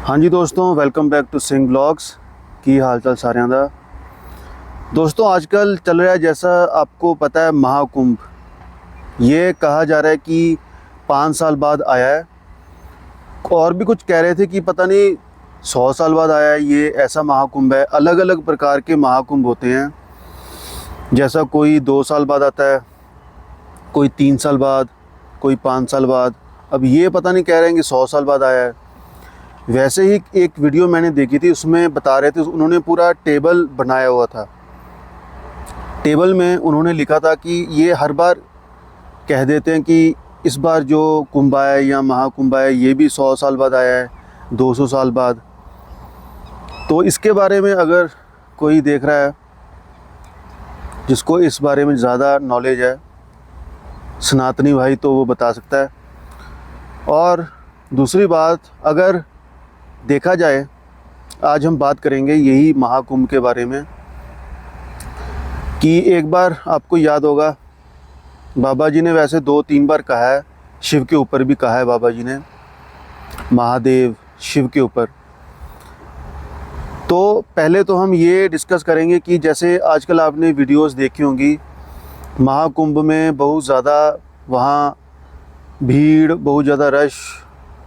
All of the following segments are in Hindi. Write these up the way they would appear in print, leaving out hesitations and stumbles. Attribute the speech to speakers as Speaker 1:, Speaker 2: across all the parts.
Speaker 1: हाँ जी दोस्तों, welcome back to Singh blogs. की हाल चाल सारिਆਂ ਦਾ। दोस्तों आजकल चल रहा है, जैसा आपको पता है, महाकुंभ। ये कहा जा रहा है कि 5 साल बाद आया है, और भी कुछ कह रहे थे कि पता नहीं 100 साल बाद आया है। ये ऐसा महाकुंभ है। अलग अलग प्रकार के महाकुंभ होते हैं, जैसा कोई 2 साल बाद आता है, कोई 3 साल बाद, कोई 5 साल बाद। अब ये पता नहीं कह रहे हैं कि 100 साल बाद आया है। वैसे ही एक वीडियो मैंने देखी थी, उसमें बता रहे थे, उन्होंने पूरा टेबल बनाया हुआ था। टेबल में उन्होंने लिखा था कि ये हर बार कह देते हैं कि इस बार जो कुंभ आया है या महाकुंभ आया है, ये भी 100 साल बाद आया है, 200 साल बाद। तो इसके बारे में अगर कोई देख रहा है जिसको इस बारे में ज़्यादा नॉलेज है, सनातनी भाई, तो वो बता सकता है। और दूसरी बात, अगर देखा जाए, आज हम बात करेंगे यही महाकुंभ के बारे में। कि एक बार आपको याद होगा, बाबा जी ने वैसे 2-3 बार कहा है, शिव के ऊपर भी कहा है बाबा जी ने, महादेव शिव के ऊपर। तो पहले तो हम ये डिस्कस करेंगे कि जैसे आजकल आपने वीडियोस देखी होंगी, महाकुंभ में बहुत ज़्यादा वहाँ भीड़, बहुत ज़्यादा रश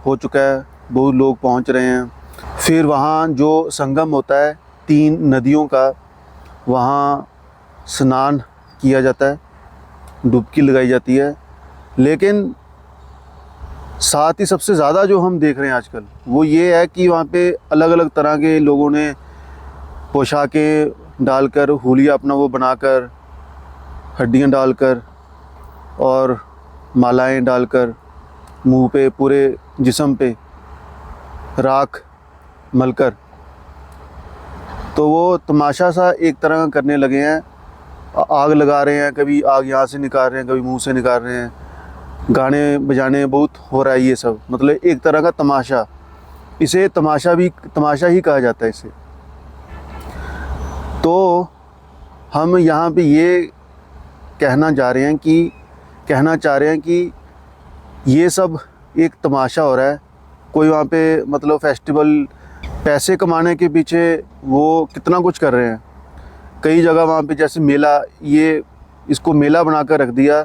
Speaker 1: हो चुका है, बहुत लोग पहुँच रहे हैं। फिर वहाँ जो संगम होता है 3 नदियों का, वहाँ स्नान किया जाता है, डुबकी लगाई जाती है। लेकिन साथ ही सबसे ज़्यादा जो हम देख रहे हैं आजकल, वो ये है कि वहाँ पे अलग अलग तरह के लोगों ने पोशाकें डालकर, हुलिया अपना वो बनाकर, हड्डियाँ डालकर और मालाएं डालकर, मुंह पे, पूरे जिस्म पे राख मलकर, तो वो तमाशा सा एक तरह का करने लगे हैं। आग लगा रहे हैं, कभी आग यहाँ से निकाल रहे हैं, कभी मुंह से निकाल रहे हैं, गाने बजाने बहुत हो रहा है। ये सब मतलब एक तरह का तमाशा। इसे तमाशा ही कहा जाता है इसे। तो हम यहाँ पे ये कहना चाह रहे हैं कि ये सब एक तमाशा हो रहा है। कोई वहाँ पे मतलब फेस्टिवल, पैसे कमाने के पीछे वो कितना कुछ कर रहे हैं। कई जगह वहाँ पे जैसे मेला, ये इसको मेला बना कर रख दिया,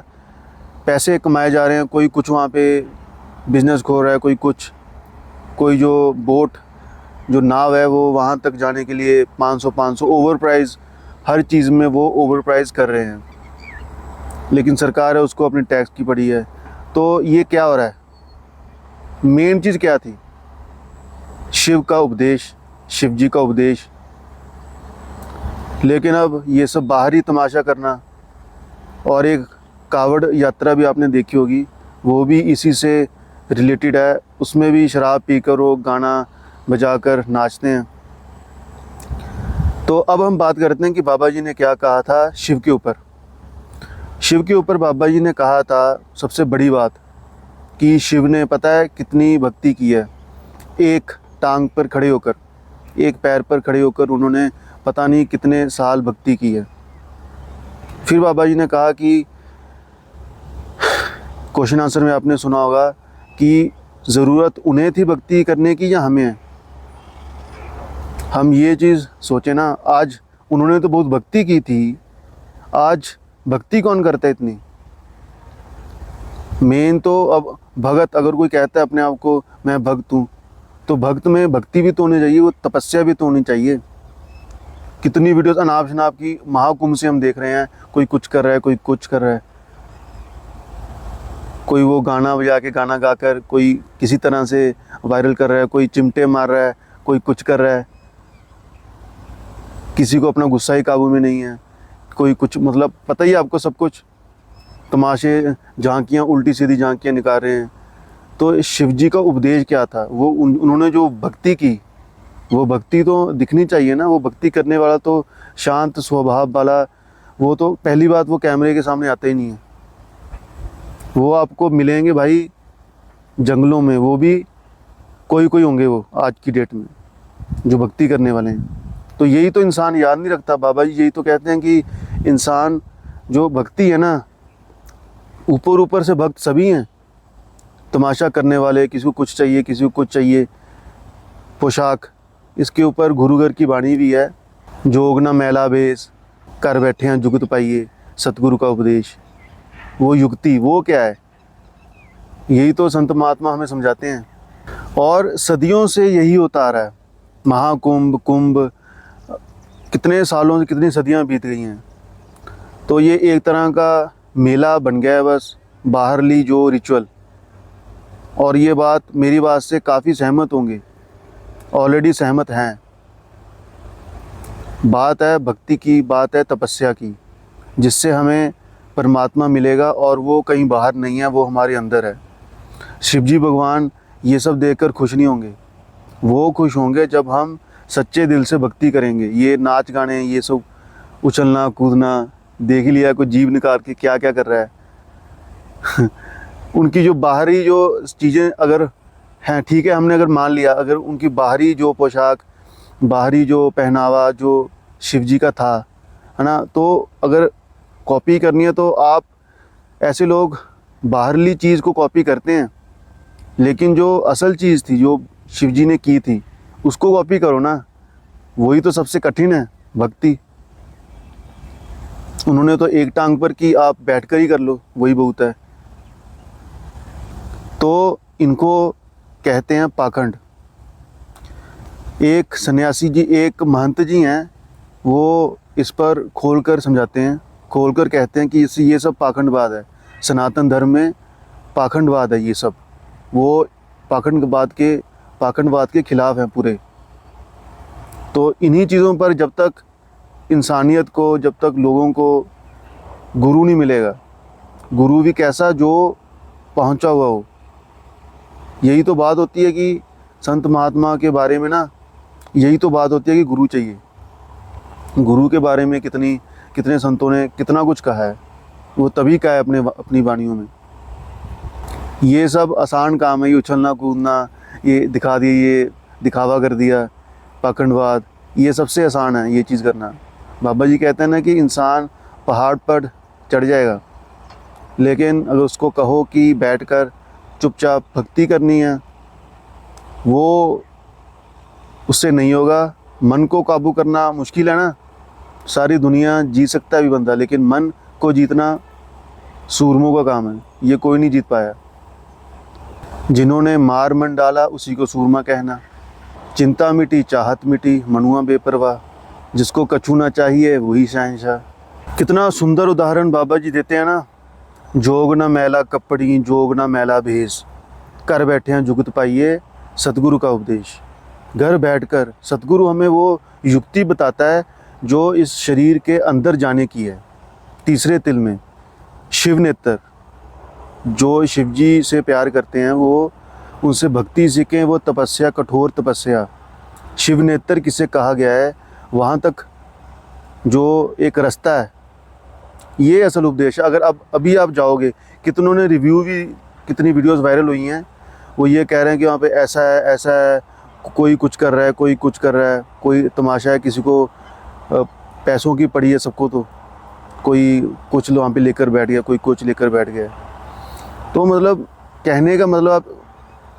Speaker 1: पैसे कमाए जा रहे हैं। कोई कुछ वहाँ पे बिज़नेस खोल रहा है, कोई जो बोट, जो नाव है, वो वहाँ तक जाने के लिए 500 ओवर प्राइस, हर चीज़ में वो ओवर प्राइस कर रहे हैं। लेकिन सरकार है, उसको अपनी टैक्स की पड़ी है। तो ये क्या हो रहा है? मेन चीज़ क्या थी? शिव का उपदेश, शिव जी का उपदेश। लेकिन अब ये सब बाहरी तमाशा करना। और एक कावड़ यात्रा भी आपने देखी होगी, वो भी इसी से रिलेटेड है। उसमें भी शराब पीकर वो गाना बजाकर नाचते हैं। तो अब हम बात करते हैं कि बाबा जी ने क्या कहा था शिव के ऊपर। शिव के ऊपर बाबा जी ने कहा था, सबसे बड़ी बात, कि शिव ने पता है कितनी भक्ति की है। एक टांग पर खड़े होकर, एक पैर पर खड़े होकर उन्होंने पता नहीं कितने साल भक्ति की है। फिर बाबा जी ने कहा कि क्वेश्चन आंसर में आपने सुना होगा कि ज़रूरत उन्हें थी भक्ति करने की या हमें है। हम ये चीज़ सोचें ना, आज उन्होंने तो बहुत भक्ति की थी, आज भक्ति कौन करता है इतनी? मेन तो अब भगत, अगर कोई कहता है अपने आप को मैं भक्त हूँ, तो भक्त में भक्ति भी तो होनी चाहिए, वो तपस्या भी तो होनी चाहिए। कितनी वीडियोस अनाप शनाप की महाकुंभ से हम देख रहे हैं, कोई कुछ कर रहा है, कोई कुछ कर रहा है, कोई वो गाना बजा के, गाना गाकर कोई किसी तरह से वायरल कर रहा है, कोई चिमटे मार रहा है, कोई कुछ कर रहा है। किसी को अपना गुस्सा ही काबू में नहीं है, कोई कुछ, मतलब पता ही आपको सब कुछ, तमाशे, झांकियाँ, उल्टी सीधी झांकियाँ निकाल रहे हैं। तो शिव जी का उपदेश क्या था? वो उन्होंने जो भक्ति की, वो भक्ति तो दिखनी चाहिए ना। वो भक्ति करने वाला तो शांत स्वभाव वाला, वो तो पहली बात वो कैमरे के सामने आता ही नहीं है। वो आपको मिलेंगे भाई जंगलों में, वो भी कोई होंगे वो आज की डेट में जो भक्ति करने वाले हैं। तो यही तो इंसान याद नहीं रखता। बाबा जी यही तो कहते हैं कि इंसान जो भक्ति है ना, ऊपर से भक्त सभी हैं, तमाशा करने वाले, किसी को कुछ चाहिए, किसी को कुछ चाहिए, पोशाक, इसके ऊपर गुरु घर की वाणी भी है, जोग न मैला भेस, कर बैठे हैं जुगत पाइए, सतगुरु का उपदेश। वो युक्ति, वो क्या है? यही तो संत महात्मा हमें समझाते हैं। और सदियों से यही होता आ रहा है। महाकुंभ, कुंभ, कितने सालों से, कितनी सदियां बीत गई हैं। तो ये एक तरह का मेला बन गया है, बस बाहरली जो रिचुअल। और ये बात, मेरी बात से काफ़ी सहमत होंगे, ऑलरेडी सहमत हैं। बात है भक्ति की, बात है तपस्या की, जिससे हमें परमात्मा मिलेगा, और वो कहीं बाहर नहीं है, वो हमारे अंदर है। शिवजी भगवान ये सब देखकर खुश नहीं होंगे। वो खुश होंगे जब हम सच्चे दिल से भक्ति करेंगे। ये नाच गाने, ये सब उछलना कूदना, देख ही लिया कोई जीभ निकाल के क्या क्या कर रहा है। उनकी जो बाहरी जो चीज़ें अगर हैं, ठीक है, हमने अगर मान लिया, अगर उनकी बाहरी जो पोशाक, बाहरी जो पहनावा जो शिवजी का था, है ना, तो अगर कॉपी करनी है तो आप, ऐसे लोग बाहरली चीज़ को कॉपी करते हैं, लेकिन जो असल चीज़ थी, जो शिवजी ने की थी, उसको कॉपी करो ना। वही तो सबसे कठिन है, भक्ति। उन्होंने तो एक टांग पर की, आप बैठकर ही कर लो, वही बहुत है। तो इनको कहते हैं पाखंड। एक सन्यासी जी, एक महंत जी हैं, वो इस पर खोलकर समझाते हैं, खोलकर कहते हैं कि ये सब पाखंडवाद है। सनातन धर्म में पाखंडवाद है ये सब। वो पाखंडवाद के खिलाफ हैं पूरे। तो इन्हीं चीज़ों पर जब तक इंसानियत को, जब तक लोगों को गुरु नहीं मिलेगा, गुरु भी कैसा, जो पहुंचा हुआ हो। यही तो बात होती है कि संत महात्मा के बारे में ना, यही तो बात होती है कि गुरु चाहिए। गुरु के बारे में कितने संतों ने कितना कुछ कहा है, वो तभी कहा है अपनी वाणियों में। ये सब आसान काम है, ये उछलना कूदना, ये दिखा दिया, ये दिखावा कर दिया, पाखंडवाद, ये सबसे आसान है ये चीज़ करना। बाबा जी कहते हैं ना कि इंसान पहाड़ पर चढ़ जाएगा, लेकिन अगर उसको कहो कि बैठकर चुपचाप भक्ति करनी है, वो उससे नहीं होगा। मन को काबू करना मुश्किल है ना। सारी दुनिया जीत सकता है भी बंदा, लेकिन मन को जीतना सूरमों का काम है, ये कोई नहीं जीत पाया। जिन्होंने मार मन डाला उसी को सूरमा कहना, चिंता मिटी चाहत मिटी मनुआ बेपरवाह, जिसको कछू ना चाहिए वही शहंशाह। कितना सुंदर उदाहरण बाबा जी देते हैं ना। जोग ना मैला कपड़ी, जोग ना मैला भेस, कर बैठे हैं जुगत पाइए, सतगुरु का उपदेश। घर बैठकर सतगुरु हमें वो युक्ति बताता है जो इस शरीर के अंदर जाने की है। तीसरे तिल में शिव नेत्र, जो शिवजी से प्यार करते हैं, वो उनसे भक्ति सीखें, वो तपस्या, कठोर तपस्या। शिव नेत्र किसे कहा गया है, वहाँ तक जो एक रास्ता है, ये असल उपदेश है। अगर अभी आप जाओगे, कितनों ने रिव्यू भी, कितनी वीडियोस वायरल हुई हैं, वो ये कह रहे हैं कि वहाँ पे ऐसा है, कोई कुछ कर रहा है, कोई कुछ कर रहा है, कोई तमाशा है, किसी को पैसों की पड़ी है सबको, तो कोई कुछ वहाँ पे लेकर बैठ गया, कोई कुछ लेकर बैठ गया। तो मतलब कहने का मतलब आप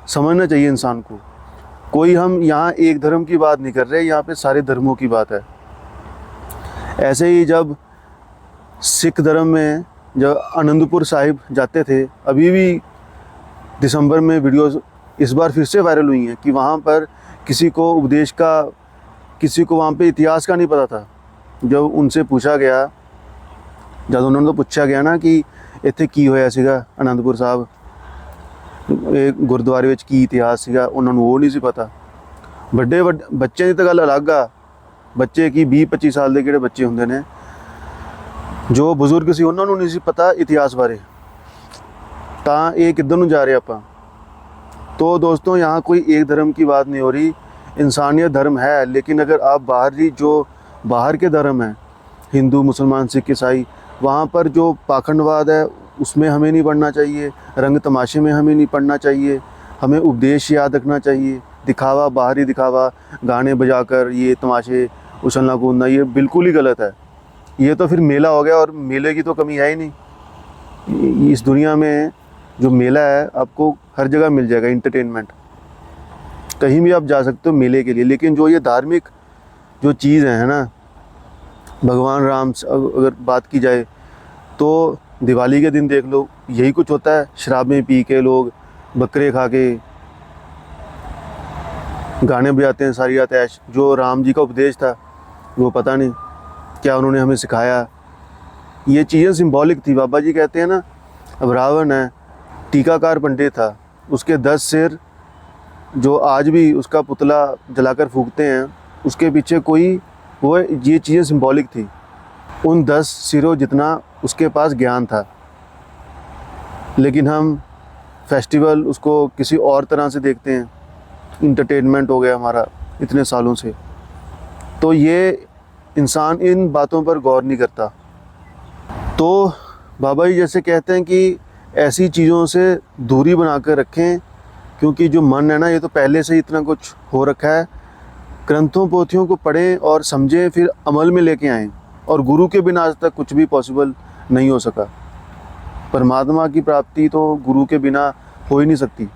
Speaker 1: समझना चाहिए इंसान को। कोई, हम यहाँ एक धर्म की बात नहीं कर रहे, यहाँ पे सारे धर्मों की बात है। ऐसे ही जब सिख धर्म में जब आनंदपुर साहिब जाते थे, अभी भी दिसंबर में वीडियोस इस बार फिर से वायरल हुई हैं कि वहाँ पर किसी को उपदेश का, किसी को वहाँ पे इतिहास का नहीं पता था। जब उनसे पूछा गया, जब उन्होंने तो पूछा गया ना कि इत्थे की होया सीगा आनंदपुर साहब, एक गुरुद्वारे विच की इतिहास सीगा, उन्होंने वो नहीं सी पता। बड़े बच्चे की तो गल अलग आ, बच्चे की 20-25 साल के जिहड़े बच्चे हुंदे ने, जो बुजुर्ग सी उन्होंने नहीं सी पता इतिहास बारे, तां ये किधर नूं जा रहे आपां। तो दोस्तों, यहाँ कोई एक धर्म की बात नहीं हो रही, इंसानियत धर्म है। लेकिन अगर आप बाहर के धर्म हैं, हिंदू, मुसलमान, सिख, ईसाई, वहाँ पर जो पाखंडवाद है उसमें हमें नहीं पढ़ना चाहिए, रंग तमाशे में हमें नहीं पढ़ना चाहिए। हमें उपदेश याद रखना चाहिए। दिखावा, बाहरी दिखावा, गाने बजाकर ये तमाशे, उछलना कूदना, ये बिल्कुल ही गलत है। ये तो फिर मेला हो गया, और मेले की तो कमी है ही नहीं। इस दुनिया में जो मेला है, आपको हर जगह मिल जाएगा इंटरटेनमेंट। कहीं भी आप जा सकते हो मेले के लिए, लेकिन जो ये धार्मिक जो चीज़ है ना, भगवान राम अगर बात की जाए तो दिवाली के दिन देख लो, यही कुछ होता है। शराबें पी के लोग, बकरे खा के, गाने बजाते हैं, सारी रात ऐश। जो राम जी का उपदेश था वो पता नहीं क्या उन्होंने हमें सिखाया। ये चीज़ें सिंबॉलिक थी। बाबा जी कहते हैं ना, अब रावण है, टीकाकार पंडित था, उसके 10 सिर जो आज भी उसका पुतला जलाकर फूंकते हैं, उसके पीछे कोई वो ये चीज़ें सिंबॉलिक थी। उन 10 सिरों जितना उसके पास ज्ञान था, लेकिन हम फेस्टिवल उसको किसी और तरह से देखते हैं। इंटरटेनमेंट हो गया हमारा इतने सालों से। तो ये इंसान इन बातों पर गौर नहीं करता। तो बाबा जी जैसे कहते हैं कि ऐसी चीज़ों से दूरी बना कर रखें, क्योंकि जो मन है ना, ये तो पहले से ही इतना कुछ हो रखा है। ग्रंथों पोथियों को पढ़ें और समझें, फिर अमल में लेके आएँ। और गुरु के बिना आज तक कुछ भी पॉसिबल नहीं हो सका। परमात्मा की प्राप्ति तो गुरु के बिना हो ही नहीं सकती।